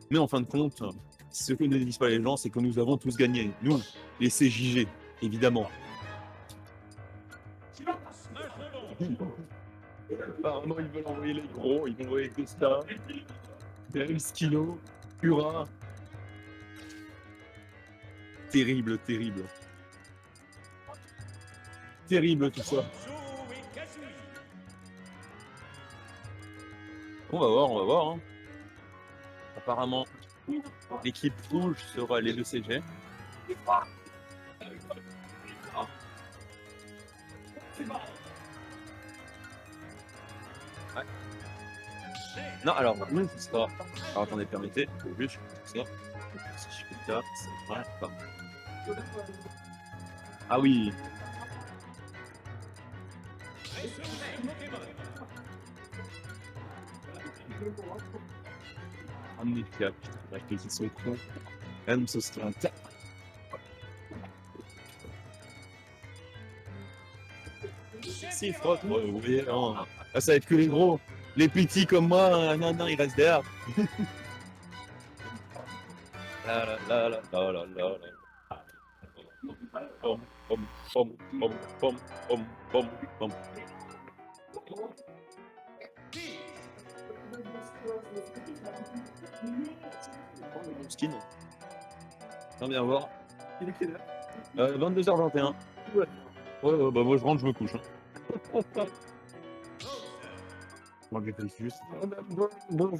Mais en fin de compte, ce que ne disent pas les gens, c'est que nous avons tous gagné. Nous, les CJG, évidemment. Apparemment, ils veulent envoyer les gros, ils vont envoyer Costa, Skino, Cura. Terrible, terrible. Terrible tout ça. On va voir. Hein. Apparemment, l'équipe rouge sera les deux CG. Ouais. Non, alors, nous, ce sera. Alors, attendez, permettez, juste, ça. Si je fais ça, ça marche pas. Ah oui. Amnésia, putain, la crise sont cons. Même ce serait un tas. Si, frotte, ouais, vous voyez, non. Là, ça va être que les gros. Les petits comme moi, non, ils restent derrière. La. Pom. Skin. On vient voir. Il est quelle heure 22h21. Ouais, bah moi je rentre, je me couche. Hein. Moi je fais juste. Bonjour.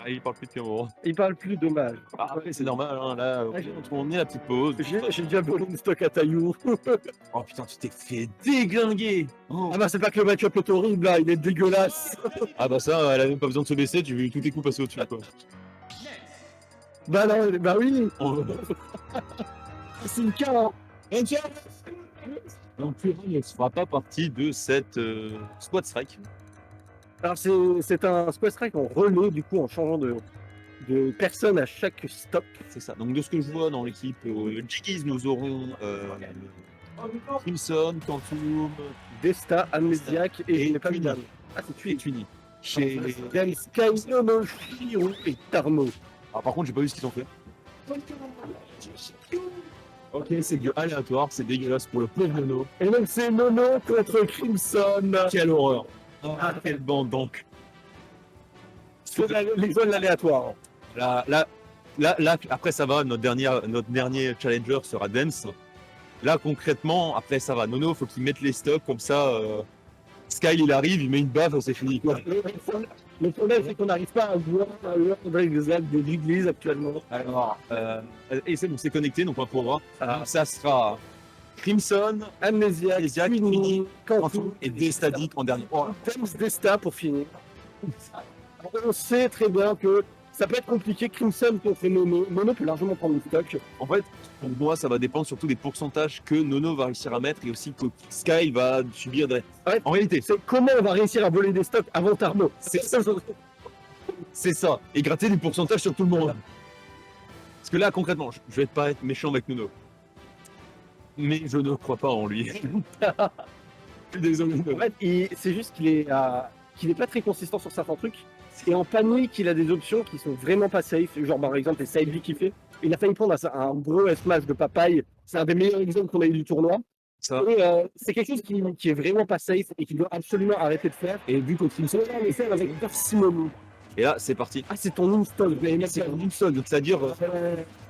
Ah, il parle plus depuis un moment. Il parle plus, dommage. Ah, après, c'est normal, hein, là, on est à la petite pause. J'ai déjà volé une stock à Taillou. Oh putain, tu t'es fait déglinguer. Oh. Ah bah c'est pas que le match-up est horrible là, il est dégueulasse. Ah bah ça, elle a même pas besoin de se baisser, tu veux tous tes coups passer au-dessus quoi. Bah non, bah oui. Oh. C'est le cas. Hein. Donc il ne fera pas partie de cette squad strike. Alors c'est un squad strike en relais du coup en changeant de personne à chaque stop. C'est ça. Donc de ce que je vois dans l'équipe Jiggies, nous aurons Crimson, Quantum, Desta, Amnesiac et je n'ai pas vu Twini. d'âme. Ah c'est et Twini. Chez Skynomo, Shiro et Tarmo. Alors par contre, j'ai pas vu ce qu'ils ont fait. Ok, c'est du aléatoire, c'est dégueulasse pour le pauvre Nono. Et même c'est Nono contre Crimson. Quelle horreur. Ah, quelle bande donc. Les zones aléatoires. Là, après ça va, notre dernier challenger sera Dance. Là, concrètement, après ça va. Nono, faut qu'il mette les stocks, comme ça, Sky, il arrive, il met une baffe, c'est fini, quoi. Le problème, c'est qu'on n'arrive pas à voir l'ordre exact de l'église actuellement. Alors, et c'est bon, c'est connecté, donc on va pouvoir voir. Ça sera Crimson, Amnesia, Twini, Quantum Quantum et Destadic en dernier. Oh, Thames Desta pour finir. On sait très bien que ça peut être compliqué. Crimson contre Nono. Nono peut largement prendre le stock. en fait, pour moi, ça va dépendre surtout des pourcentages que Nono va réussir à mettre et aussi que Sky va subir. Ouais. En réalité, C'est comment on va réussir à voler des stocks avant Tarmo. c'est ça. Et gratter des pourcentages sur tout le monde. Parce que là, concrètement, je vais pas être méchant avec Nono. Mais je ne crois pas en lui. Je suis désolé. En fait, c'est juste qu'il est pas très consistant sur certains trucs. Et en panique, il a des options qui sont vraiment pas safe. Genre, par exemple, les side B qu'il fait. Il a failli prendre un bro smash de papaye. C'est un des meilleurs exemples qu'on a eu du tournoi. Ça. Et c'est quelque chose qui est vraiment pas safe et qu'il doit absolument arrêter de faire. Et vu qu'on finit On va le faire avec Parcimonie. et là, c'est parti. Ah, c'est ton install. Là, c'est une seule, donc c'est-à-dire,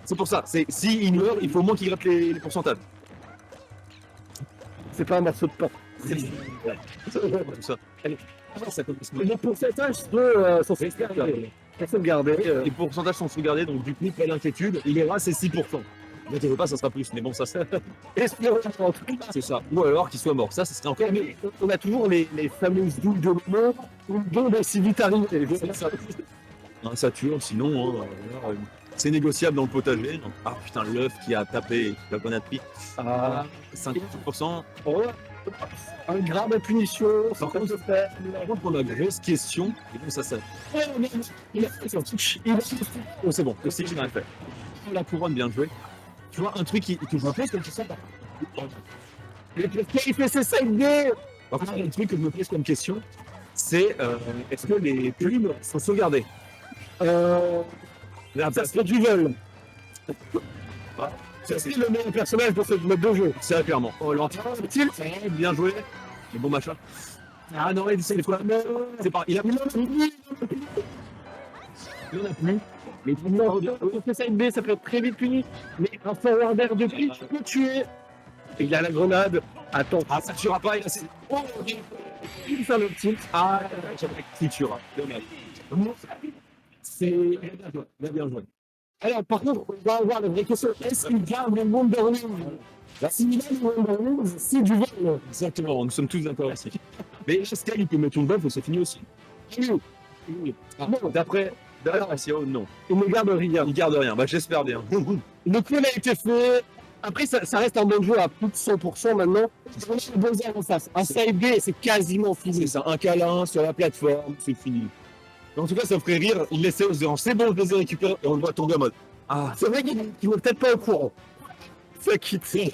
c'est pour ça. Si il meurt, il faut au moins qu'il gratte les pourcentages. C'est pas un morceau de pain. Tout ça. Allez. Ça commence. Les pourcentages sont sauvegardés. Les pourcentages sont sauvegardés, donc du coup, pas d'inquiétude. Il est là, c'est 6%. Ne t'inquiète pas, ça sera plus, mais bon, ça c'est c'est ça. Ou alors qu'il soit mort. Ça serait encore mieux. On a toujours les fameuses doubles de mort ou dont des si vite arrivé. Ça tue, sinon, c'est négociable dans le potager. Donc, ah putain, l'œuf qui a tapé la bonne appui. Ah, 50%. oh, un gramme de punition, sans Par contre, se faire. Par contre, on a une grosse question. Et bon, ça. Oh, c'est bon, aussi, j'ai rien fait. La couronne, bien joué. Tu vois, un truc que je me pose comme question. Il fait ses 5D. Par contre, un truc que je me pose comme question, c'est est-ce que les plumes sont sauvegardées Ça serait du vol. C'est le meilleur personnage pour ce mode de jeu. C'est clairement. Oh, l'anti-tilt, bien joué. Le bon machin. Ah non, c'est quoi? C'est pas. Il a plus. Il n'y en a plus. Mais non, on fait ça une B, ça peut être très vite puni. Mais un forwarder de prix, tu peux tuer. Et il a la grenade. Attends. Ah, ça tuera pas. Il a. Oh, Il fait le tilt. ah, j'aimerais qu'il tuera. Dommage. C'est. Il a bien joué. Alors, par contre, on va avoir la vraie question. Est-ce qu'il garde le Wonderwing? La similaire du Wonderwing, c'est du vol. Exactement, nous sommes tous d'accord ici. Mais Sky, il peut mettre une buff et c'est fini aussi. Oui. Ah, non, d'après Ratio, non. Il ne garde rien. Il garde rien. Bah, j'espère bien. Le clone a été fait. Après, ça reste un bon jeu à plus de 100% maintenant. On a le Bowser en face. Un side B, c'est quasiment fini. C'est ça, un câlin sur la plateforme, c'est fini. Mais en tout cas, ça me ferait rire. Il laissait aux gens, c'est bon, je les ai récupérés et on le voit tomber en mode. Ah, C'est vrai qu'il n'est peut-être pas au courant. Ça quitte. C'est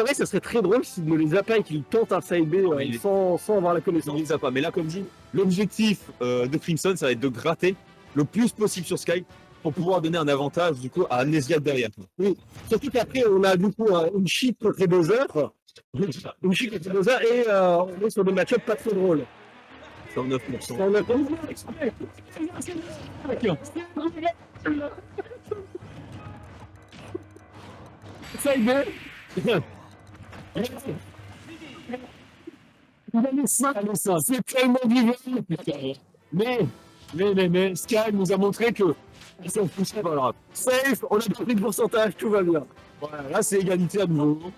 vrai, ça serait très drôle s'il ne les a pas et qu'il tente un side B il est- sans avoir la il connaissance. les a pas. Mais là, comme dit, l'objectif de Crimson, ça va être de gratter le plus possible sur Sky pour pouvoir donner un avantage du coup à Amnesia derrière. Surtout qu'après, on a du coup une cheat contre les Bowser. Une cheat contre les Bowser et on est sur des match-ups pas trop drôles. 109%. On a side B. Il a mis ça. C'est tellement divin. Mais Sky nous a montré que ils sont poussés par le rap. Safe, on a pas pris de pourcentage, tout va bien. Voilà, là c'est égalité à nouveau.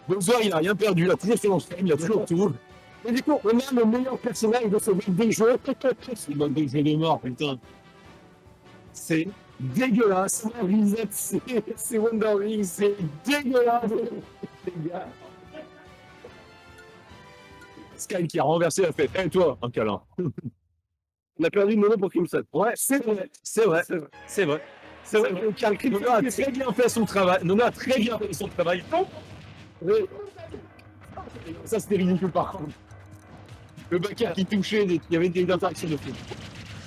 Bowser il a rien perdu, il a toujours son stream, il a toujours tout. Et du coup, on a le meilleur personnage de ce mode des jeux. C'est le mode de jeu de mort, putain. C'est dégueulasse. Reset, c'est Wondering, c'est dégueulasse. Les gars. Sky qui a renversé la fête. Eh toi, un câlin. On a perdu Nono pour Crimson. Ouais, c'est vrai. C'est vrai. C'est vrai. C'est vrai. C'est vrai que Karl Crimson Nono a très bien fait son travail. Nono a très bien fait son travail. Oui. Ça c'était ridicule par contre. Le backer qui touchait, il y avait des interactions de fou.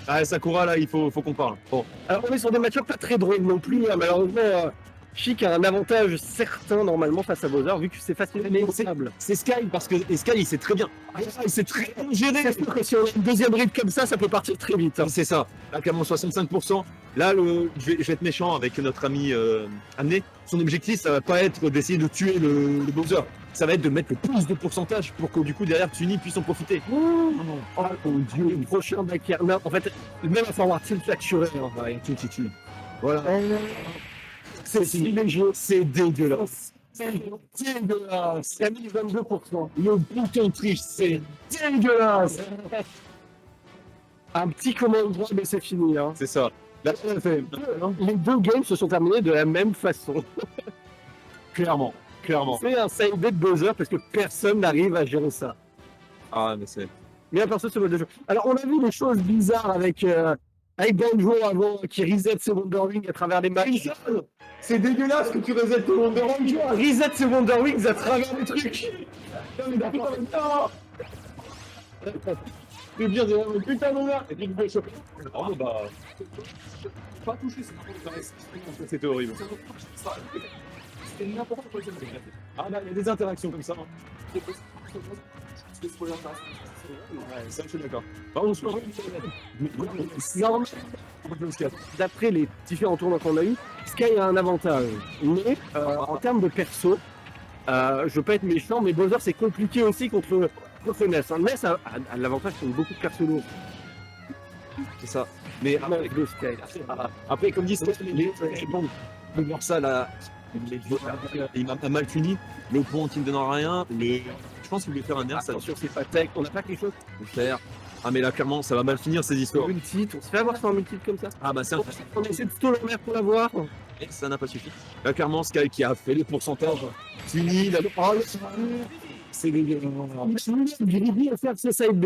Ah, Sakura là, il faut qu'on parle. Bon. Alors, on est sur des match pas très drôles non plus. Hein. Malheureusement, Chic a un avantage certain normalement face à Bowser, vu que c'est facilement stable. C'est Sky parce que Sky il sait très bien. Il sait très bien gérer. C'est sûr que si on a une deuxième ride comme ça peut partir très vite. Hein. C'est ça. Là, clairement 65%. Là, je vais être méchant avec notre ami Amné. Son objectif, ça va pas être d'essayer de tuer le Bowser. Ça va être de mettre le plus de pourcentage pour que du coup derrière Tuni puisse en profiter. Oh mon dieu, le prochain backer. Non, en fait, même à forward tilt facturé. Hein. Ouais, tu. Voilà. C'est si léger. C'est dégueulasse. C'est dégueulasse. Il a mis 22%. Le bouton triche, c'est Dégueulasse. Un petit commande droit, mais c'est fini. Hein. c'est ça. Là, on a fait. Les deux games se sont terminés de la même façon. Clairement. C'est un side bet de Bowser parce que personne n'arrive à gérer ça. Ah, mais c'est. Mais à part ça, ce mode de jeu. Alors, on a vu des choses bizarres avec Banjo avant qui reset ses Wonderwings à travers les matchs. C'est dégueulasse que tu resettes ton Wonderwing. Banjo reset ses Wonderwings à travers les trucs. Non, mais d'accord, c'est bien, putain d'honneur. Et puis, je choper. Oh, bah. Pas touché, c'était horrible. C'était n'importe quoi. Ah, là, il y a des interactions comme ça. Ouais, ça, je suis d'accord. Par contre, D'après les différents tournois qu'on a eu, Sky a un avantage. Mais en termes de perso, je veux pas être méchant, mais Bowser c'est compliqué aussi contre Ness. Hein. Ness a l'avantage contre beaucoup de persos lourds. c'est ça. Mais Avec le Sky. après, comme dit, de voir ça là, il m'a pas mal fini. Le pont qui ne donne rien. Je pense qu'il voulait faire un nerf, ça Attention, c'est pas tech, on n'a pas quelque chose. le faire. Ah, mais là, clairement, ça va mal finir ces histoires. Multi, on se fait avoir sur un multi comme ça. Ah, bah, ça, On essaie de stall en mer pour l'avoir. et ça n'a pas suffi. Là, clairement, Sky qui a fait les pourcentages. Fini, là, oh, c'est dégueulasse. Gribi à faire ce side B.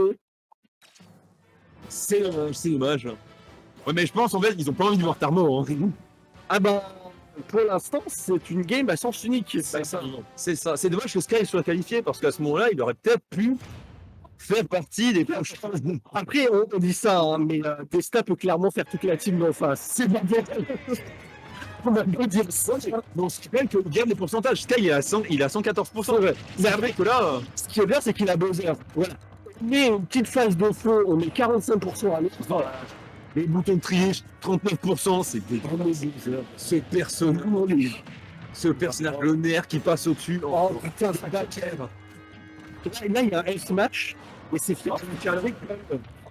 C'est dommage. Ouais, mais je pense, en fait, ils ont pas envie de voir Tarmo. Hein. Ah bah, pour l'instant, c'est une game à sens unique. C'est ça. C'est dommage que Sky soit qualifié parce qu'à ce moment-là, il aurait peut-être pu faire partie des prochains. Après, on dit ça, hein, mais Desta peut clairement faire toute la team d'en face. C'est pas bien. On a beau dire ça. Bon, je rappelle que gamme les pourcentages. Sky, il a 114%. Ouais. C'est vrai que là, Ce qui est bien, c'est qu'il a Bowser. Voilà. On met une petite phase de feu, on met 45% à l'autre. Voilà. les boutons de triche, 39%, c'est des ce personnage. Ce personnage, le nerf qui passe au-dessus. Oh putain, ça va. Là, il y a un S-match, et c'est fait.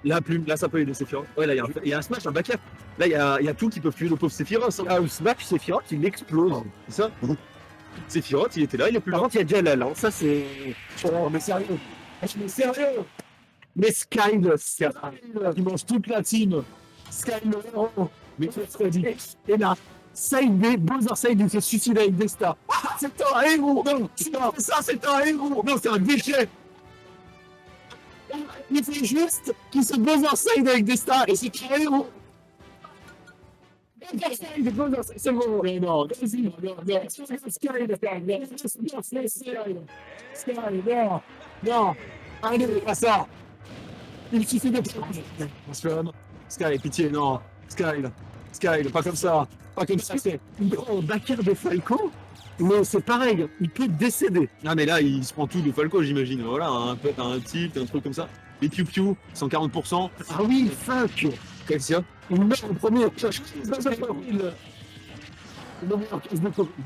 Là, ça peut aider Sephiroth. Ouais, là, il y a un smash, un back-up. Là, il y a tout qui peut tuer le pauvre Sephiroth. Hein. Ah, S-match, Sephiroth, il explose. C'est ça Sephiroth, il était là, il est plus Par là. contre, il y a Jalal, hein. Ça, c'est. Oh, mais sérieux. Mais sérieux. Mais Sky, Il mange toute la team. Sky le héros. Mais qu'est-ce que dit. Et là, Side B, Bowser Side, il s'est suicidé avec Desta. Ah, c'est un héros. Non, ça, c'est un héros. Non, c'est un déchet. Il fait juste qu'il se Bowser Side avec Desta et c'est un héros. C'est bon. Mais non, Vas-y, non. Sky, non. Allez, pas ça. Il suffit de. Sky, pitié, non. Sky, pas comme ça. Pas comme ça, c'est. Il prend un backer de Falco, mais c'est pareil, il peut décéder. Ah, mais là, il se prend tout de Falco, j'imagine. Voilà, un tilt, un truc comme ça. Les piou-piou, 140%. Ah oui, fuck. Calcia. Il meurt en premier.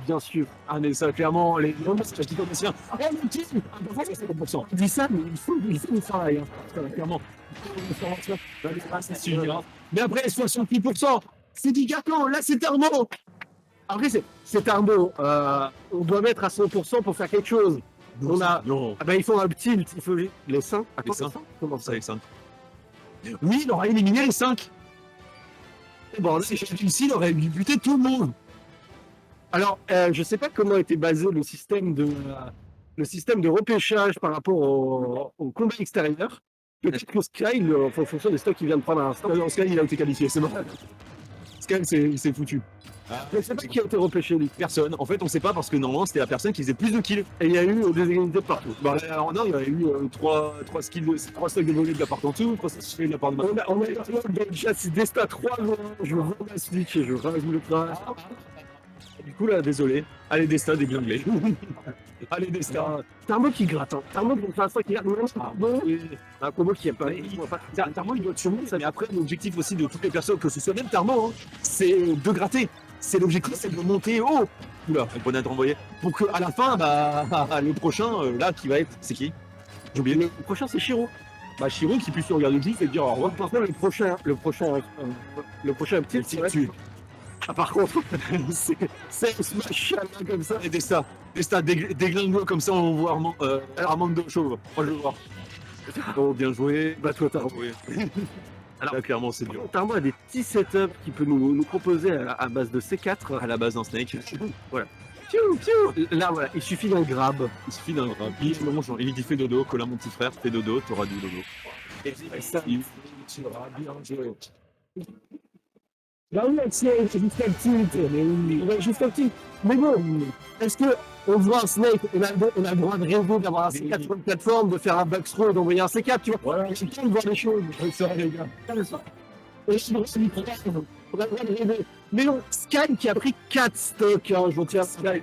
Bien sûr. Ah, mais ça, clairement, les c'est qui comme sien. Ah, mon petit 50%. Il dit ça, mais il faut le travail. Hein. Clairement. Mais après, 68%, c'est du gâteau, là, c'est thermo. Après, c'est un mot. On doit mettre à 100% pour faire quelque chose. On a. Non, Ah ben, il faut un tilt, il faut les seins. Les seins. Comment ça ça avec 5. Oui, il aurait éliminé les 5. Bon, Ici, il aurait buté tout le monde. alors, je sais pas comment était basé le système de repêchage par rapport au combat extérieur. Peut-être que Sky, en fonction des stocks qu'il vient de prendre à l'instant. Non, Sky, il a été qualifié, c'est mort. Sky, c'est foutu. Je sais pas qui a été repêché, lui. Personne. En fait, on sait pas parce que normalement, c'était la personne qui faisait plus de kills. Et il y a eu des égalités partout. Bah, alors, non, il y avait eu 3 stocks de volée de la part en dessous, 3 stocks de la part de ma. On a déjà si Desta 3 je vois la Switch et je rajoute le train. Du coup, là, désolé. Allez, Desta, déglingué. Allez, Desta. Tarmo qui gratte, hein. Tarmo pour l'instant qui gratte. Un combo qui a pas. Tarmo, il doit tuer, mais après, l'objectif aussi de toutes les personnes, que ce soit même Tarmo, hein, c'est de gratter. C'est l'objectif, c'est de monter haut. Oula, le bonnet renvoyé. Pour qu'à la fin, bah, le prochain, là, qui va être. C'est qui J'ai oublié. Le prochain, c'est Shiro. Bah, Shiro qui puisse regarder le jeu et dire au revoir. Par contre, le prochain petit, c'est vrai. Ah, par contre, c'est smash comme ça. Et Desta, déglingue comme ça, on voit Armando chauve. Moi, je veux voir. Oh, bien joué. Bah, toi, Tarmo. Oui. Alors, Là, clairement, c'est dur. Tarmo a des petits setups qu'il peut nous proposer à base de C4. À la base d'un snake. Voilà. Piou, piou. Là, voilà, il suffit d'un grab. Il suffit d'un grab. Il dit fais dodo, Colin, mon petit frère, fais dodo, t'auras du dodo. Et ça, tu auras bien joué. Bah oui, c'est jusqu'à le tilt. Ouais, jusqu'à le tilt. Mais bon, est-ce que on voit un Snake, on a le droit de rêver d'avoir un C4 sur une plateforme, de faire un back throw, d'envoyer un C4, tu vois. Ouais, c'est bien de voir les choses. Ça, les gars. Et je me suis dit, on a le droit de rêver. Mais non, Sky qui a pris 4 stocks, hein, je vous tiens Sky.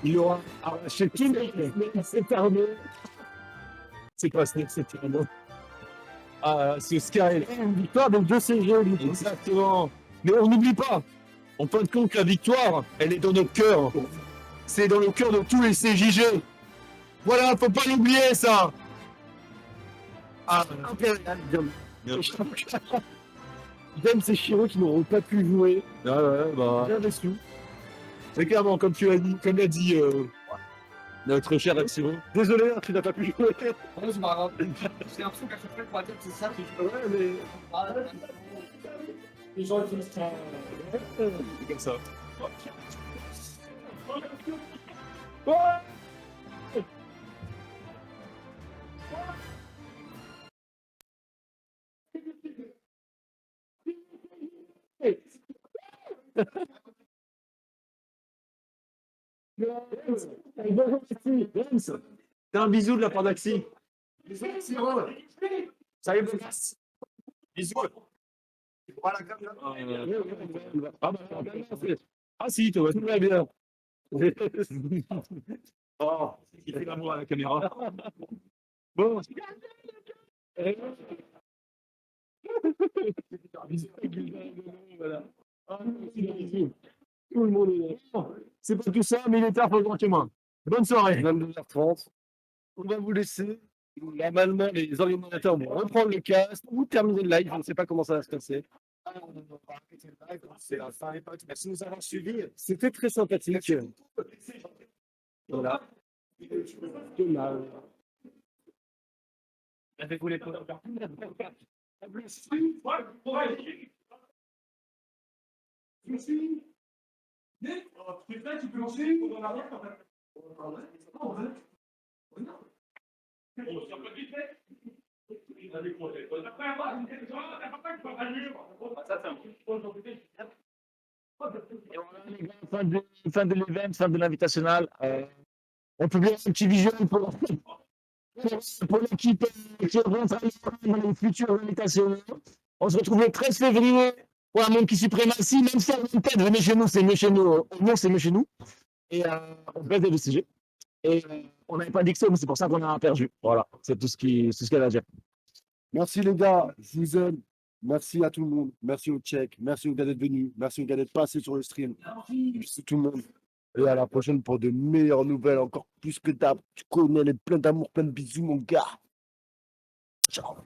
Il aura arraché tout, mais il s'est fermé. C'est quoi Snake, c'est terrible. Ah, c'est Sky. Une victoire de 2 CG, lui. Exactement. Mais on n'oublie pas. En fin de compte, la victoire, elle est dans notre cœur. C'est dans le cœur de tous les CJG. Voilà, faut pas l'oublier, ça. Ah, impérial, Diom. Bien. James et Shiro qui n'auront pas pu jouer. Ah ouais, bah. Bien déçu. C'est clairement, comme tu as dit, comme l'a dit notre cher Axiro. Désolé, hein, tu n'as pas pu jouer. Ouais, c'est pas grave. C'est un truc à chaque fois pour la tête, c'est ça. Ouais, mais. Les gens ils disent C'est comme ça. Bonjour, Maxi. James, t'as un bisou de la part d'Axi. Ça y est, mon gars. Bisous. Voilà, comme ça. Ah, bah, ah si, toi, tout va bien. Oh, il fait l'amour à la caméra. Bon. Voilà. Ah, bisous. Tout le monde est là. C'est pas tout ça, mais il est tard, faut que je rentre chez moi. Bonne soirée. 22h30. On va vous laisser. Normalement, les organisateurs vont reprendre le cast ou terminer le live. Je ne sais pas comment ça va se passer. C'est la fin, les potes. Merci de nous avoir suivis. C'était très sympathique. Voilà. Dommage. Avez-vous les potes? Tu peux lancer on en arrière, en fait. Fin de l'event, fin de l'invitational. On publie un petit visuel pour l'équipe qui rentre dans les futures invitations. On se retrouve le 13 février pour un monde qui suprématie. Même si on a une tête, venez chez nous, c'est mieux chez nous. Au moins, c'est mieux chez nous. Et on baisse des VCG. Et on n'avait pas d'XO, mais c'est pour ça qu'on a perdu. Voilà, c'est tout ce qu'elle a à dire. Merci les gars, je vous aime. Merci à tout le monde. Merci au Tchèque. Merci aux gars d'être venus. Merci aux gars d'être passés sur le stream. Merci tout le monde. Et à la prochaine pour de meilleures nouvelles, encore plus que d'hab. Tu connais les plein d'amour, plein de bisous, mon gars. Ciao.